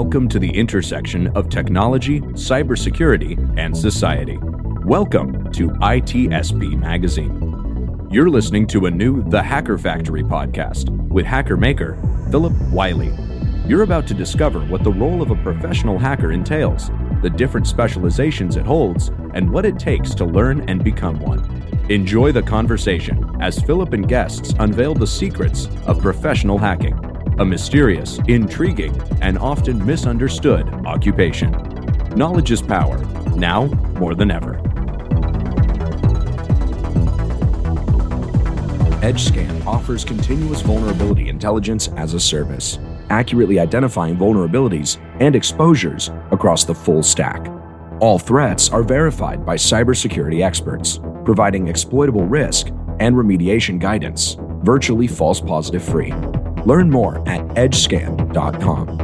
Welcome to the intersection of technology, cybersecurity, and society. Welcome to ITSP Magazine. You're listening to a new The Hacker Factory podcast with hacker maker Phillip Wylie. You're about to discover what the role of a professional hacker entails, the different specializations it holds, and what it takes to learn and become one. Enjoy the conversation as Phillip and guests unveil the secrets of professional hacking, a mysterious, intriguing, and often misunderstood occupation. Knowledge is power, now more than ever. EdgeScan offers continuous vulnerability intelligence as a service, accurately identifying vulnerabilities and exposures across the full stack. All threats are verified by cybersecurity experts, providing exploitable risk and remediation guidance, virtually false positive free. Learn more at edgescan.com.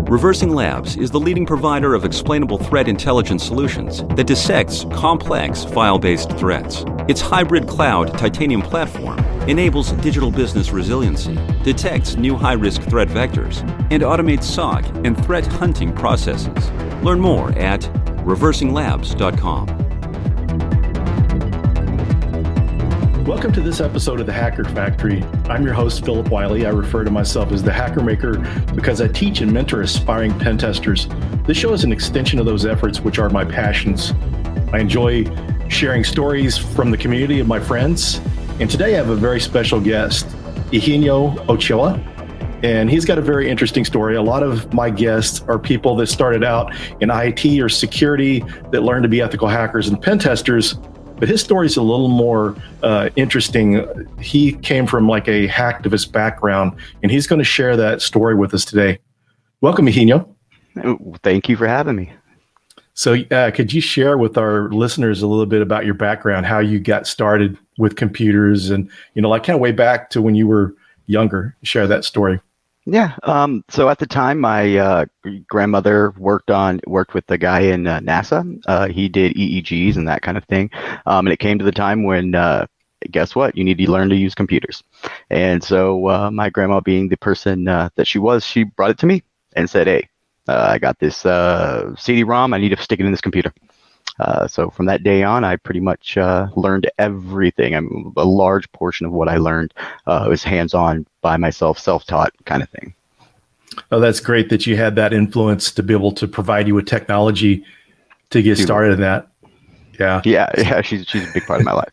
Reversing Labs is the leading provider of explainable threat intelligence solutions that dissects complex file-based threats. Its hybrid cloud titanium platform enables digital business resiliency, detects new high-risk threat vectors, and automates SOC and threat hunting processes. Learn more at reversinglabs.com. Welcome to this episode of The Hacker Factory. I'm your host, Phillip Wylie. I refer to myself as the Hacker Maker because I teach and mentor aspiring pen testers. This show is an extension of those efforts, which are my passions. I enjoy sharing stories from the community of my friends. And today I have a very special guest, Higinio Ochoa. And he's got a very interesting story. A lot of my guests are people that started out in IT or security that learned to be ethical hackers and pen testers. But his story is a little more interesting. He came from like a hacktivist background, and he's going to share that story with us today. Welcome, Higinio. Thank you for having me. So could you share with our listeners a little bit about your background, how you got started with computers and, like kind of way back to when you were younger? Share that story. Yeah. So at the time, my grandmother worked with the guy in NASA. He did EEGs and that kind of thing. And it came to the time when, guess what? You need to learn to use computers. And so my grandma, being the person that she was, she brought it to me and said, "Hey, I got this CD-ROM. I need to stick it in this computer." So from that day on, I pretty much learned everything. I mean, a large portion of what I learned was hands-on, by myself, self-taught kind of thing. Oh, that's great that you had that influence to be able to provide you with technology to get started in that. Yeah. Yeah. She's a big part of my life.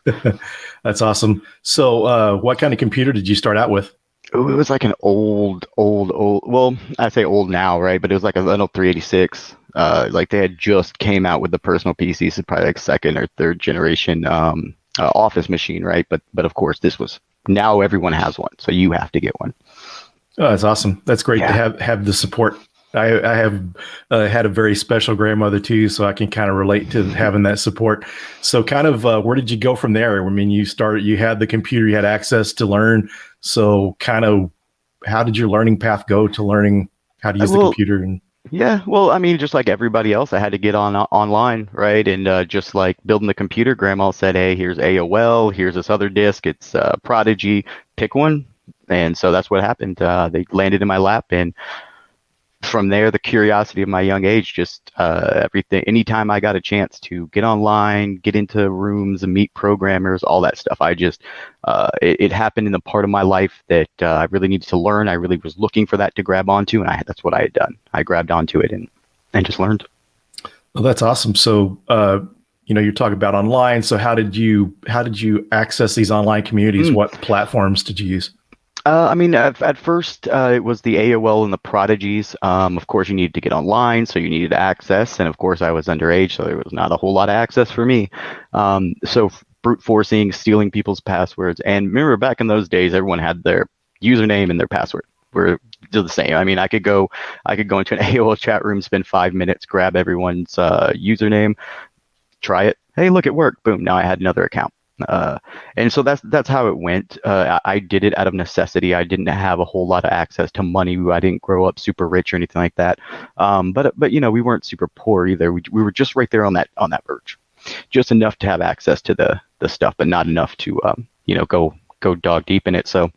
That's awesome. So what kind of computer did you start out with? It was like an old, well, I say old now, right? But it was like a little 386. Like they had just came out with the personal PCs, so probably like second or third generation office machine, right? But of course, this was, now everyone has one, so you have to get one. Oh, that's awesome. That's great to have the support. I have had a very special grandmother too, so I can kind of relate to having that support. So kind of where did you go from there? I mean, you had the computer, you had access to learn. So kind of how did your learning path go to learning how to use the computer? Yeah, well, I mean, just like everybody else, I had to get online, right? And just like building the computer, grandma said, "Hey, here's AOL, here's this other disk, it's Prodigy, pick one." And so that's what happened. They landed in my lap, and from there, the curiosity of my young age, just everything. Anytime I got a chance to get online, get into rooms and meet programmers, all that stuff, I just, it happened in the part of my life that I really needed to learn. I really was looking for that to grab onto, and that's what I had done. I grabbed onto it and just learned. Well, that's awesome. So, you're talking about online. So how did you access these online communities? What platforms did you use? I mean, at first, it was the AOL and the Prodigies. Of course, you needed to get online, so you needed access. And of course, I was underage, so there was not a whole lot of access for me. So brute forcing, stealing people's passwords. And remember, back in those days, everyone had their username and their password were the same. I mean, I could go into an AOL chat room, spend 5 minutes, grab everyone's username, try it. Hey, look, it worked. Boom. Now I had another account. And so that's how it went. I did it out of necessity. I didn't have a whole lot of access to money. I didn't grow up super rich or anything like that. But we weren't super poor either. We were just right there on that verge, just enough to have access to the stuff, but not enough to go dog deep in it. So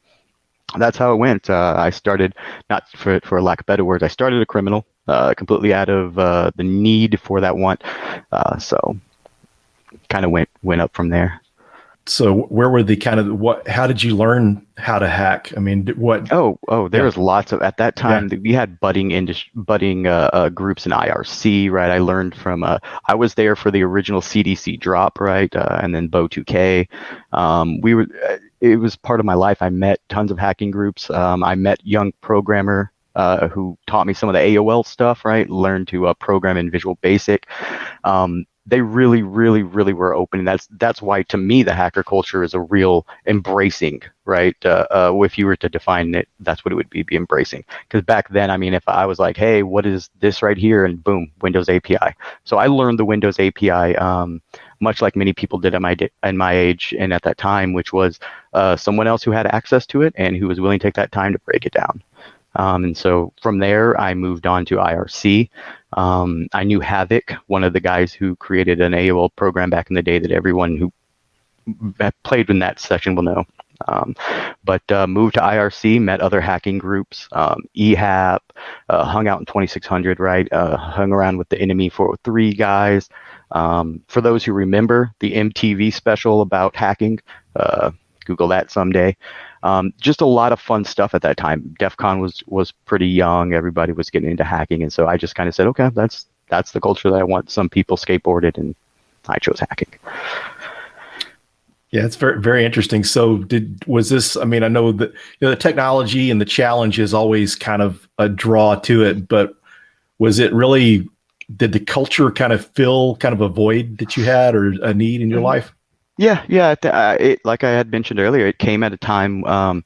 that's how it went. I started, not for a lack of better words, I started a criminal, completely out of the need for that want. So kind of went up from there. So where were the kind of how did you learn how to hack? I mean, what? There was lots of, at that Yeah. time we had budding groups in IRC, right? I learned from, I was there for the original CDC drop, right? And then Bo2K. It was part of my life. I met tons of hacking groups. I met young programmer who taught me some of the AOL stuff, right? Learned to program in Visual Basic. They really, really, really were open. And that's why, to me, the hacker culture is a real embracing, right? If you were to define it, that's what it would be embracing. Because back then, I mean, if I was like, hey, what is this right here? And boom, Windows API. So I learned the Windows API, much like many people did in my age and at that time, which was someone else who had access to it and who was willing to take that time to break it down. And so from there, I moved on to IRC. I knew Havoc, one of the guys who created an AOL program back in the day that everyone who played in that section will know. But moved to IRC, met other hacking groups, EHAP, hung out in 2600, right? Hung around with the Enemy 403 guys. For those who remember the MTV special about hacking, Google that someday. Just a lot of fun stuff at that time. DEF CON was pretty young. Everybody was getting into hacking. And so I just kind of said, okay, that's the culture that I want. Some people skateboarded, and I chose hacking. Yeah, it's very, very interesting. So was this, I mean, I know that the technology and the challenge is always kind of a draw to it, but was it really, did the culture kind of fill kind of a void that you had or a need in your life? Yeah. It, like I had mentioned earlier, it came at a time, my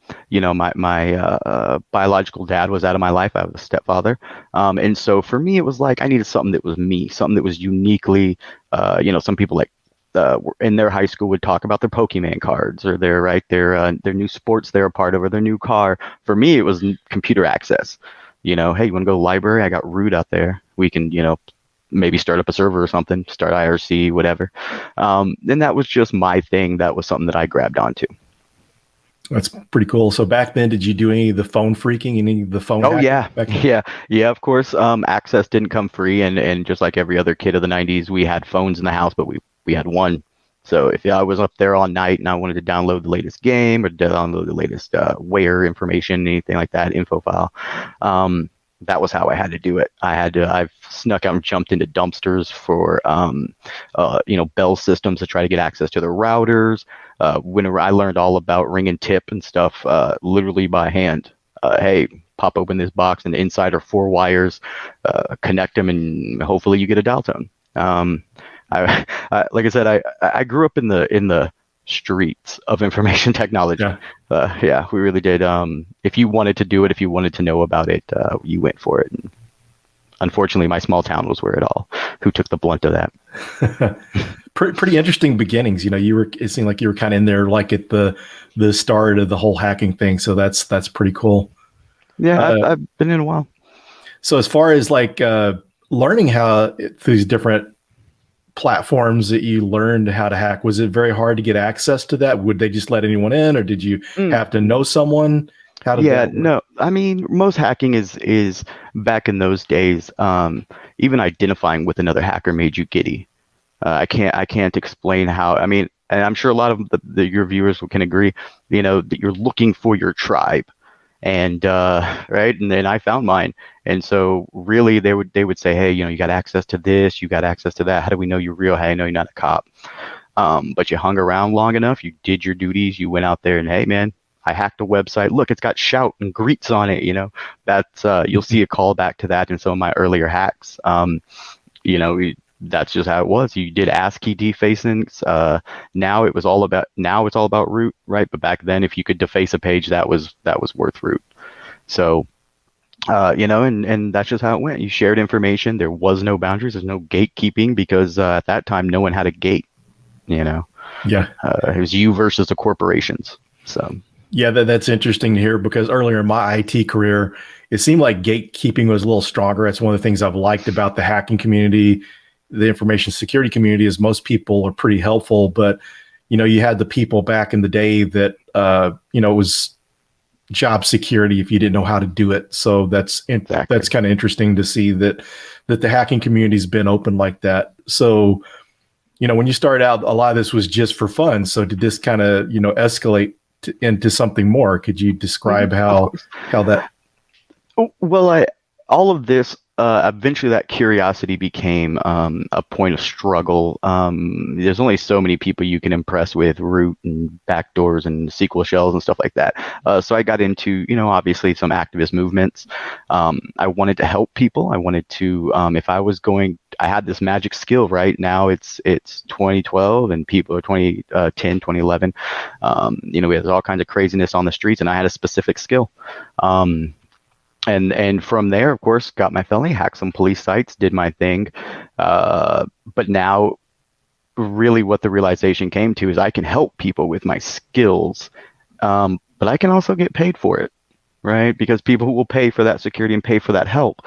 biological dad was out of my life. I was a stepfather. And so for me, it was like, I needed something that was me, something that was uniquely, some people like, in their high school would talk about their Pokemon cards or their new sports they're a part of or their new car. For me, it was computer access. Hey, you want to go to the library? I got root out there. We can, maybe start up a server or something, start IRC, whatever. And that was just my thing. That was something that I grabbed onto. That's pretty cool. So back then, did you do any of the phone freaking, any of the phone? Oh yeah. Of course. Access didn't come free, and just like every other kid of the 90s, we had phones in the house, but we had one. So if I was up there all night and I wanted to download the latest game or download the latest where information, anything like that, info file, that was how I had to do it. I've snuck out and jumped into dumpsters for, Bell systems to try to get access to the routers. Whenever I learned all about ring and tip and stuff, literally by hand. Hey, pop open this box and inside are 4 wires, connect them, and hopefully you get a dial tone. Like I said, I grew up in the streets of information technology. Yeah. We really did. If you wanted to do it, if you wanted to know about it, you went for it. And unfortunately, my small town was who took the blunt of that. Pretty interesting beginnings. It seemed like you were kind of in there, like at the start of the whole hacking thing. So that's pretty cool. Yeah. I've been in a while. So as far as like learning how through these different platforms that you learned how to hack, was it very hard to get access to that? Would they just let anyone in, or did you have to know someone? How did that work? No, I mean, most hacking is back in those days, even identifying with another hacker made you giddy. I can't explain how. I mean, and I'm sure a lot of your viewers can agree, that you're looking for your tribe. And right, and then I found mine, and so really they would say, hey, you got access to this, you got access to that. How do we know you're real? How do you know you're not a cop? But you hung around long enough, you did your duties, you went out there, and hey, man, I hacked a website. Look, it's got shout and greets on it. That's you'll see a call back to that in some of my earlier hacks. That's just how it was. You did ASCII defacings. Now it's all about root, right? But back then, if you could deface a page, that was worth root. So, and that's just how it went. You shared information. There was no boundaries. There's no gatekeeping because at that time, no one had a gate. Yeah. It was you versus the corporations. So. Yeah, that's interesting to hear because earlier in my IT career, it seemed like gatekeeping was a little stronger. That's one of the things I've liked about the hacking community. The information security community is most people are pretty helpful, but you had the people back in the day that it was job security if you didn't know how to do it. So that's kind of interesting to see that the hacking community's been open like that. So, when you started out, a lot of this was just for fun. So did this kind of, escalate into something more? Could you describe how that? Well, all of this, eventually that curiosity became a point of struggle. There's only so many people you can impress with root and backdoors and SQL shells and stuff like that. So I got into, obviously some activist movements. I wanted to help people. I wanted to, if I was going, I had this magic skill, right? Now it's 2012 and people are 2010, 2011. There's all kinds of craziness on the streets, and I had a specific skill. And from there, of course, got my felony, hacked some police sites, did my thing. But now, really what the realization came to is I can help people with my skills, but I can also get paid for it, right? Because people will pay for that security and pay for that help.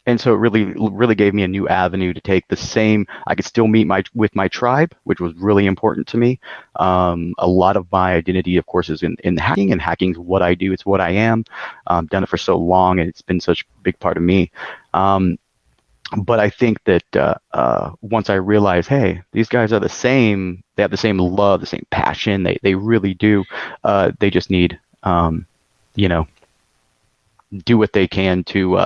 And so it really gave me a new avenue to take the same. I could still meet with my tribe, which was really important to me. A lot of my identity, of course, is in hacking, and hacking's what I do. It's what I am. Done it for so long, and it's been such a big part of me. But I think that once I realized, hey, these guys are the same. They have the same love, the same passion. They really do. They just need, do what they can to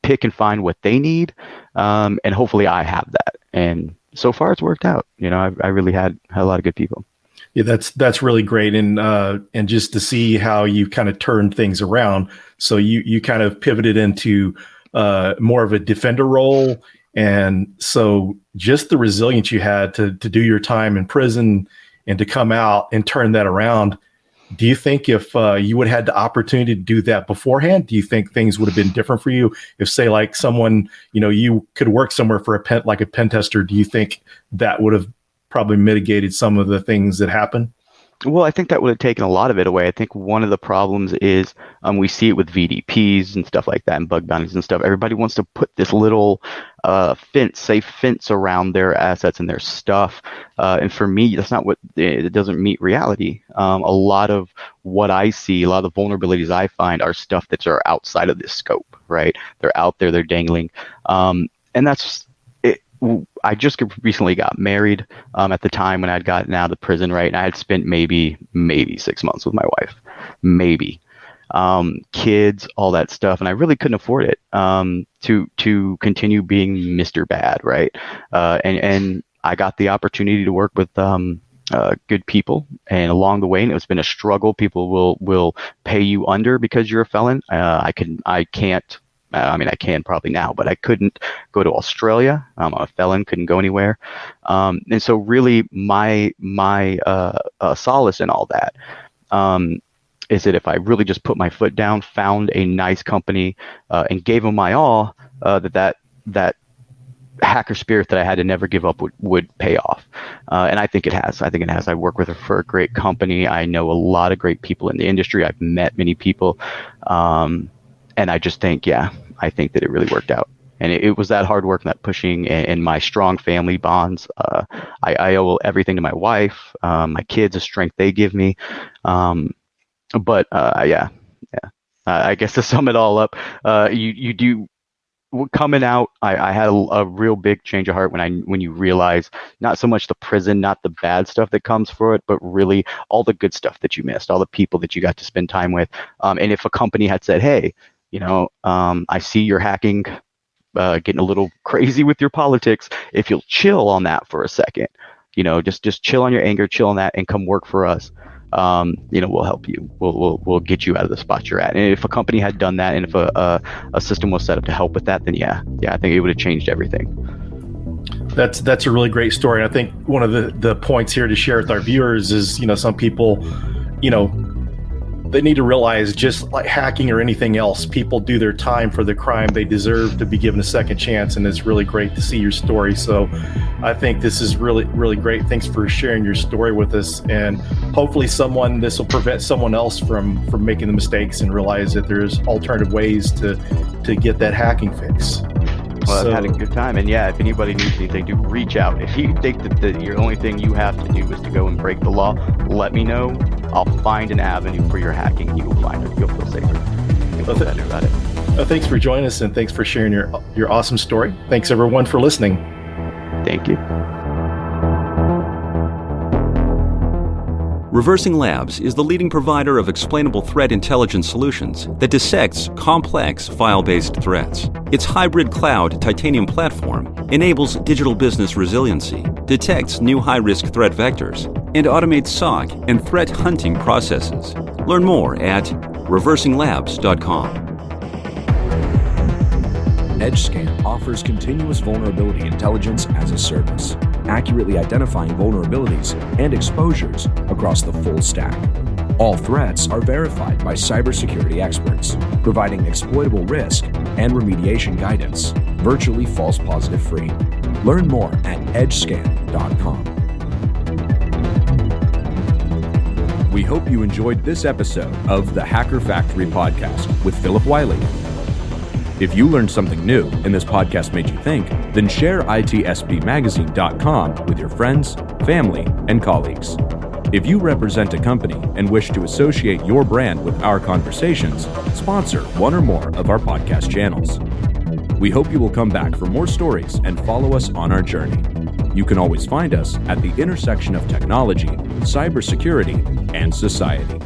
pick and find what they need, and hopefully I have that. And so far it's worked out. I really had a lot of good people. Yeah, that's really great, and just to see how you kind of turned things around. So you kind of pivoted into more of a defender role, and so just the resilience you had to do your time in prison and to come out and turn that around. Do you think if you would have had the opportunity to do that beforehand, do you think things would have been different for you? If, say, like someone, you could work somewhere for a pen tester, do you think that would have probably mitigated some of the things that happened? Well, I think that would have taken a lot of it away. I think one of the problems is we see it with VDPs and stuff like that, and bug bounties and stuff. Everybody wants to put this little safe fence around their assets and their stuff. And for me, that's not it doesn't meet reality. A lot of what I see, a lot of the vulnerabilities I find are stuff that are outside of this scope, right? They're out there, they're dangling. And that's it. I just recently got married at the time when I'd gotten out of prison, right? And I had spent maybe 6 months with my wife, maybe. Kids, all that stuff, and I really couldn't afford it to continue being Mr. Bad, right? And I got the opportunity to work with good people, and along the way, and it's been a struggle. People will pay you under because you're a felon. I can't. I can probably now, but I couldn't go to Australia. I'm a felon, couldn't go anywhere. And so really my solace in all that is that if I really just put my foot down, found a nice company, and gave them my all, that hacker spirit that I had to never give up would pay off. And I think it has. I work with her for a great company. I know a lot of great people in the industry. I've met many people. And I just think, I think that it really worked out. And it was that hard work and that pushing and my strong family bonds. I owe everything to my wife, my kids, the strength they give me. But I guess to sum it all up, you do coming out. I had a real big change of heart when you realize not so much the prison, not the bad stuff that comes for it, but really all the good stuff that you missed, all the people that you got to spend time with. And if a company had said, hey, I see you're hacking, getting a little crazy with your politics. If you'll chill on that for a second, just chill on your anger, chill on that, and come work for us. We'll help you. We'll get you out of the spot you're at. And if a company had done that, and if a system was set up to help with that, then I think it would have changed everything. That's a really great story. And I think one of the points here to share with our viewers is, some people, they need to realize, just like hacking or anything else, people do their time for the crime. They deserve to be given a second chance, and it's really great to see your story. So I think this is really, really great. Thanks for sharing your story with us, and hopefully this will prevent someone else from making the mistakes and realize that there's alternative ways to get that hacking fix. Well, I've had a good time, and yeah, if anybody needs anything, do reach out. If you think that the only thing you have to do is to go and break the law, let me know. I'll find an avenue for your hacking, and you will find it. You'll feel safer. You'll feel better about it. Thanks for joining us, and thanks for sharing your awesome story. Thanks, everyone, for listening. Thank you. Reversing Labs is the leading provider of explainable threat intelligence solutions that dissects complex file-based threats. Its hybrid cloud titanium platform enables digital business resiliency, detects new high-risk threat vectors, and automates SOC and threat hunting processes. Learn more at reversinglabs.com. EdgeScan offers continuous vulnerability intelligence as a service, accurately identifying vulnerabilities and exposures across the full stack. All threats are verified by cybersecurity experts, providing exploitable risk and remediation guidance, virtually false positive free. Learn more at edgescan.com. We hope you enjoyed this episode of the Hacker Factory podcast with Phillip Wylie. If you learned something new and this podcast made you think, then share itspmagazine.com with your friends, family, and colleagues. If you represent a company and wish to associate your brand with our conversations, sponsor one or more of our podcast channels. We hope you will come back for more stories and follow us on our journey. You can always find us at the intersection of technology, cybersecurity, and society.